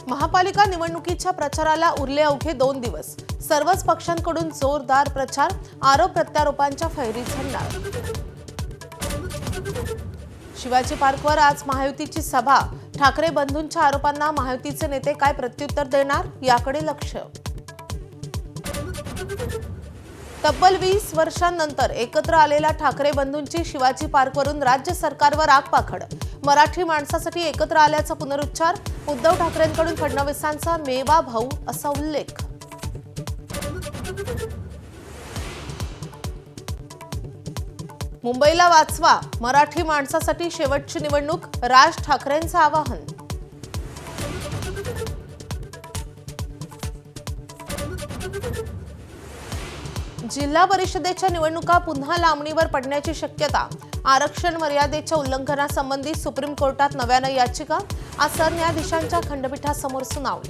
महापालिका निवडणुकीच्या प्रचाराला उरले अवघे 2 दिवस। सर्वच पक्षांकडून जोरदार प्रचार, आरोप प्रत्यारोपांच्या फैरी झडणार। शिवाजी पार्कवर आज महायुतीची सभा। ठाकरे बंधूंच्या आरोपांना महायुतीचे नेते काय प्रत्युत्तर देणार याकडे लक्ष। तब्बल 20 वर्षांनंतर एकत्र आलेल्या ठाकरे बंधूंची शिवाजी पार्कवरून राज्य सरकारवर आगपाखड। मराठी माणसासाठी एकत्र आल्याचा पुनरुच्चार। उद्धव ठाकरेंकडून फडणवीसांचा मेवा भाऊ असा उल्लेख। मुंबईला वाचवा, मराठी माणसासाठी शेवटची निवडणूक, राज ठाकरेंचं आवाहन। जिल्हा परिषदेच्या निवडणुका पुन्हा लांबणीवर पडण्याची शक्यता। आरक्षण मर्यादेच्या उल्लंघनासंबंधी सुप्रीम कोर्टात नव्यानं याचिका। आज सरन्यायाधीशांच्या खंडपीठासमोर सुनावणी।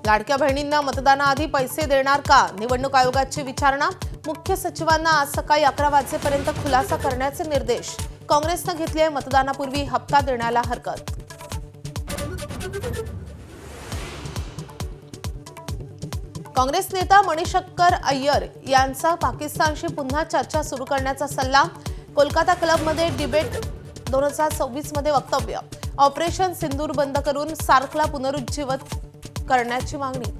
लाडक्या बहिणींना मतदानाआधी पैसे देणार का? निवडणूक आयोगाची विचारणा। मुख्य सचिवांना आज सकाळी 11 वाजेपर्यंत खुलासा करण्याचे निर्देश। काँग्रेसनं घेतली आहे मतदानापूर्वी हप्ता देण्याला हरकत। काँग्रेस नेता मणिशंकर अय्यर यांचा पाकिस्तानशी पुन्हा चर्चा सुरू करण्याचा सल्ला। कोलकाता क्लबमध्ये डिबेट 2026 मध्ये वक्तव्य। ऑपरेशन सिंदूर बंद करून सार्कला पुनरुज्जीवित करण्याची मागणी।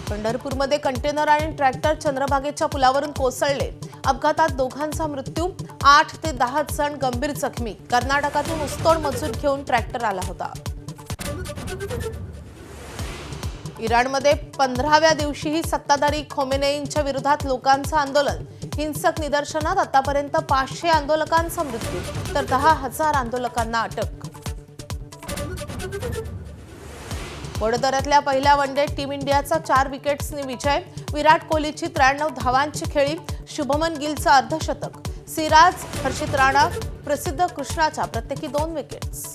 पंढरपूरमध्ये कंटेनर आणि ट्रॅक्टर चंद्रभागेच्या पुलावरून कोसळले। अपघातात दोघांचा मृत्यू, 8 ते 10 जण गंभीर जखमी। कर्नाटकातून ऊसतोड मजूर घेऊन ट्रॅक्टर आला होता। इराणमध्ये 15व्या दिवशीही सत्ताधारी खोमेनेईंच्या विरोधात लोकांचं आंदोलन। हिंसक निदर्शनात आतापर्यंत 500 आंदोलकांचा मृत्यू तर 10,000 आंदोलकांना अटक। वडोदऱ्यातल्या पहिल्या वनडेत टीम इंडियाचा 4 विकेट्सनी विजय। विराट कोहलीची 93 धावांची खेळी, शुभमन गिलचं अर्धशतक। सिराज, हर्षित राणा, प्रसिद्ध कृष्णाच्या प्रत्येकी 2 विकेट्स।